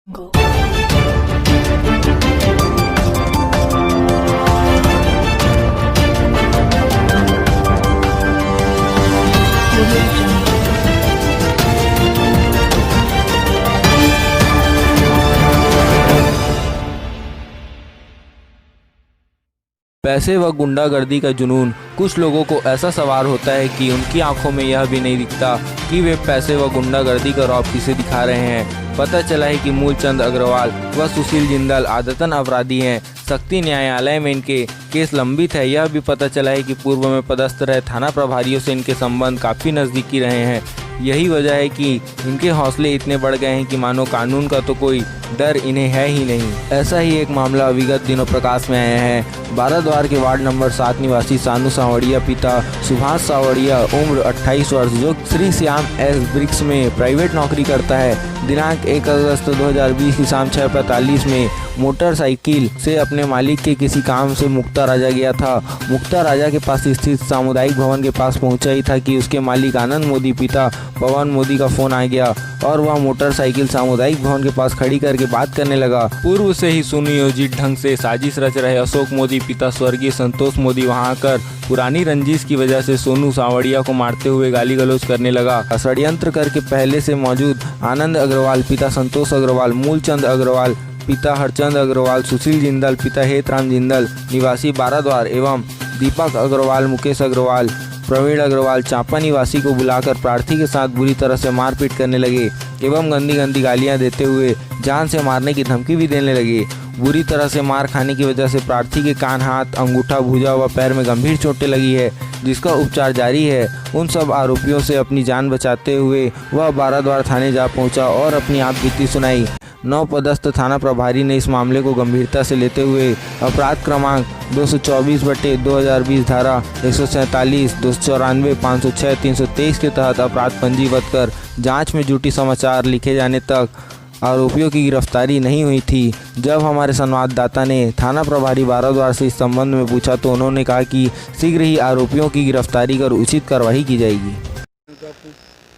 Go. पैसे व गुंडागर्दी का जुनून कुछ लोगों को ऐसा सवार होता है कि उनकी आंखों में यह भी नहीं दिखता कि वे पैसे व गुंडागर्दी का रौब किसे दिखा रहे हैं। पता चला है कि मूलचंद अग्रवाल व सुशील जिंदल आदतन अपराधी हैं। सख्ती न्यायालय में इनके केस लंबित है। यह भी पता चला है कि पूर्व में पदस्थ रहे थाना प्रभारियों से इनके संबंध काफ़ी नज़दीकी रहे हैं। यही वजह है कि इनके हौसले इतने बढ़ गए हैं कि मानो कानून का तो कोई डर इन्हें है ही नहीं। ऐसा ही एक मामला विगत दिनों प्रकाश में आया है। बाराद्वार के वार्ड नंबर 7 निवासी सानू सावड़िया पिता सुभाष सावड़िया उम्र 28 वर्ष जो श्री श्याम एस ब्रिक्स में प्राइवेट नौकरी करता है। दिनांक 1 अगस्त 2020 की शाम 6:45 में मोटरसाइकिल से अपने मालिक के किसी काम से मुक्ता राजा गया था। मुक्ता राजा के पास स्थित सामुदायिक भवन के पास पहुंचा ही था कि उसके मालिक आनंद मोदी पिता पवन मोदी का फोन आ गया और वह मोटरसाइकिल सामुदायिक भवन के पास खड़ी करके बात करने लगा। पूर्व से ही सुनियोजित ढंग से साजिश रच रहे अशोक मोदी पिता स्वर्गीय संतोष मोदी वहां आकर पुरानी रंजिश की वजह से सोनू सावड़िया को मारते हुए गाली गलौज करने लगा। षड्यंत्र करके पहले से मौजूद आनंद अग्रवाल पिता संतोष अग्रवाल, मूलचंद अग्रवाल पिता हरचंद अग्रवाल, सुशील जिंदल पिता हेतराम जिंदल निवासी बाराद्वार एवं दीपक अग्रवाल, मुकेश अग्रवाल, प्रवीण अग्रवाल चांपा निवासी को बुलाकर प्रार्थी के साथ बुरी तरह से मारपीट करने लगे एवं गंदी गंदी गालियां देते हुए जान से मारने की धमकी भी देने लगे। बुरी तरह से मार खाने की वजह से प्रार्थी के कान, हाथ, अंगूठा, भुजा व पैर में गंभीर चोटें लगी है जिसका उपचार जारी है। उन सब आरोपियों से अपनी जान बचाते हुए वह बाराद्वार थाने जा पहुंचा और अपनी आप बीती सुनाई। नौ पदस्थ थाना प्रभारी ने इस मामले को गंभीरता से लेते हुए अपराध क्रमांक 224/2020 धारा 147, 294, 506, 323 के तहत अपराध पंजीबद्ध कर जांच में जुटी। समाचार लिखे जाने तक आरोपियों की गिरफ्तारी नहीं हुई थी। जब हमारे संवाददाता ने थाना प्रभारी बाराद्वार से इस संबंध में पूछा तो उन्होंने कहा कि शीघ्र ही आरोपियों की गिरफ्तारी कर उचित कार्रवाई की जाएगी।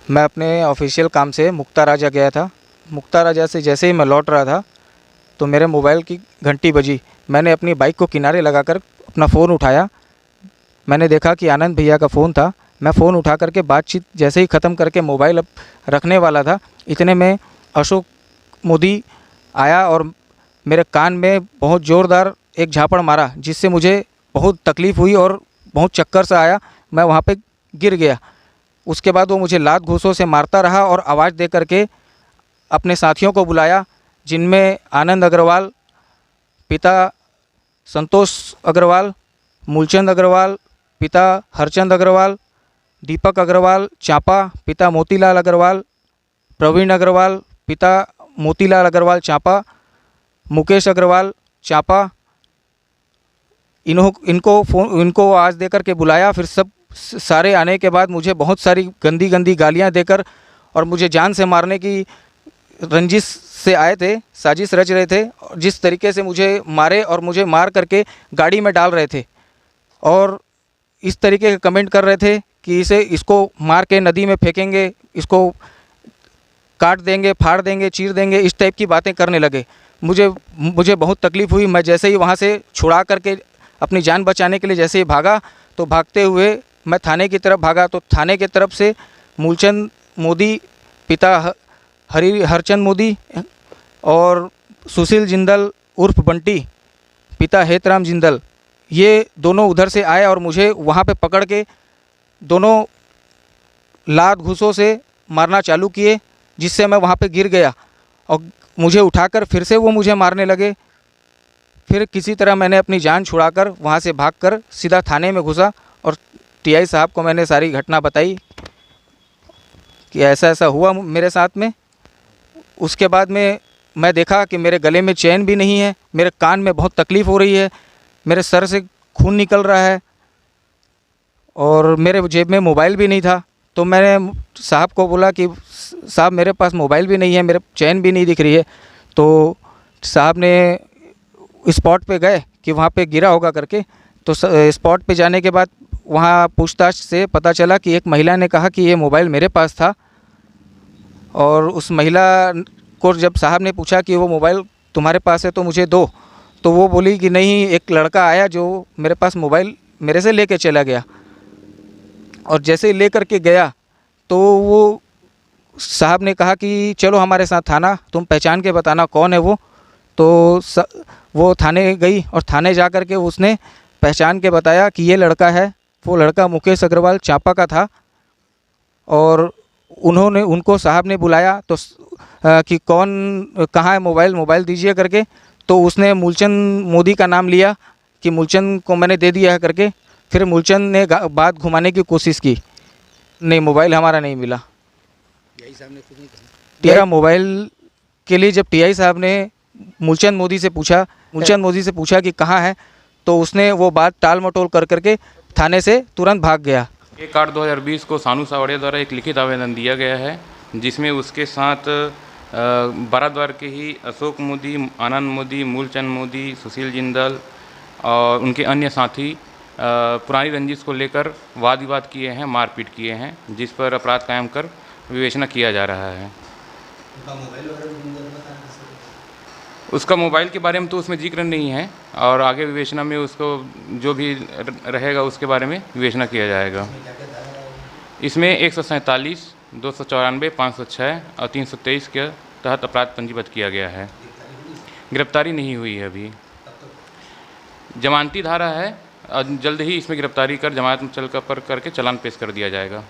मैं अपने ऑफिशियल काम से मुक्ता राजा गया था। मुक्ता राजा से जैसे ही मैं लौट रहा था तो मेरे मोबाइल की घंटी बजी। मैंने अपनी बाइक को किनारे लगाकर अपना फ़ोन उठाया। मैंने देखा कि आनंद भैया का फ़ोन था। मैं फ़ोन उठा करके बातचीत जैसे ही ख़त्म करके मोबाइल अब रखने वाला था, इतने में अशोक मोदी आया और मेरे कान में बहुत ज़ोरदार एक झापड़ मारा जिससे मुझे बहुत तकलीफ़ हुई और बहुत चक्कर सा आया। मैं वहाँ पे गिर गया। उसके बाद वो मुझे लात घूंसों से मारता रहा और आवाज़ दे करके अपने साथियों को बुलाया, जिनमें आनंद अग्रवाल पिता संतोष अग्रवाल, मूलचंद अग्रवाल पिता हरचंद अग्रवाल, दीपक अग्रवाल चांपा पिता मोतीलाल अग्रवाल, प्रवीण अग्रवाल पिता मोतीलाल अग्रवाल चांपा, मुकेश अग्रवाल चांपा, इनको आवाज़ दे करके बुलाया। फिर सब सारे आने के बाद मुझे बहुत सारी गंदी गंदी गालियां देकर और मुझे जान से मारने की रंजिश से आए थे, साजिश रच रहे थे। जिस तरीके से मुझे मारे और मुझे मार करके गाड़ी में डाल रहे थे और इस तरीके के कमेंट कर रहे थे कि इसको मार के नदी में फेंकेंगे, इसको काट देंगे, फाड़ देंगे, चीर देंगे, इस टाइप की बातें करने लगे। मुझे बहुत तकलीफ़ हुई। मैं जैसे ही वहाँ से छुड़ा करके अपनी जान बचाने के लिए जैसे ही भागा तो भागते हुए मैं थाने की तरफ भागा तो थाने की तरफ से मूलचंद मोदी पिता हरचंद मोदी और सुशील जिंदल उर्फ बंटी पिता हेतराम जिंदल, ये दोनों उधर से आए और मुझे वहाँ पे पकड़ के दोनों लात घूंसों से मारना चालू किए जिससे मैं वहाँ पे गिर गया और मुझे उठाकर फिर से वो मुझे मारने लगे। फिर किसी तरह मैंने अपनी जान छुड़ाकर वहाँ से भागकर सीधा थाने में घुसा और टीआई साहब को मैंने सारी घटना बताई कि ऐसा ऐसा हुआ मेरे साथ में। उसके बाद में मैं देखा कि मेरे गले में चैन भी नहीं है, मेरे कान में बहुत तकलीफ़ हो रही है, मेरे सर से खून निकल रहा है और मेरे जेब में मोबाइल भी नहीं था। तो मैंने साहब को बोला कि साहब मेरे पास मोबाइल भी नहीं है, मेरे चैन भी नहीं दिख रही है। तो साहब ने स्पॉट पे गए कि वहाँ पे गिरा होगा करके। तो स्पॉट पे जाने के बाद वहाँ पूछताछ से पता चला कि एक महिला ने कहा कि ये मोबाइल मेरे पास था और उस महिला को जब साहब ने पूछा कि वो मोबाइल तुम्हारे पास है तो मुझे दो, तो वो बोली कि नहीं, एक लड़का आया जो मेरे पास मोबाइल मेरे से लेके चला गया। और जैसे ही ले करके गया तो वो साहब ने कहा कि चलो हमारे साथ थाना, तुम पहचान के बताना कौन है वो। तो वो थाने गई और थाने जा कर के उसने पहचान के बताया कि ये लड़का है। वो लड़का मुकेश अग्रवाल चांपा का था। और उनको साहब ने बुलाया तो कि कौन, कहाँ है मोबाइल दीजिए करके। तो उसने मूलचंद मोदी का नाम लिया कि मूलचंद को मैंने दे दिया है करके। फिर मूलचंद ने बात घुमाने की कोशिश की, नहीं मोबाइल हमारा नहीं मिला। तेरा मोबाइल के लिए जब टीआई साहब ने मूलचंद मोदी से पूछा कि कहाँ है, तो उसने वो बात टाल मटोल कर करके थाने से तुरंत भाग गया। 1/8/2020 को सानू सावड़िया द्वारा एक लिखित आवेदन दिया गया है, जिसमें उसके साथ बाराद्वार के ही अशोक मोदी, आनंद मोदी, मूलचंद मोदी, सुशील जिंदल और उनके अन्य साथी पुरानी रंजिश को लेकर वाद विवाद किए हैं, मारपीट किए हैं, जिस पर अपराध कायम कर विवेचना किया जा रहा है। उसका मोबाइल के बारे में तो उसमें जिक्र नहीं है और आगे विवेचना में उसको जो भी रहेगा उसके बारे में विवेचना किया जाएगा। इसमें 147, 294, 506 और 323 के तहत अपराध पंजीबद्ध किया गया है। गिरफ्तारी नहीं हुई है अभी, जमानती धारा है और जल्द ही इसमें गिरफ्तारी कर जमानत मुचलका पर करके चालान पेश कर दिया जाएगा।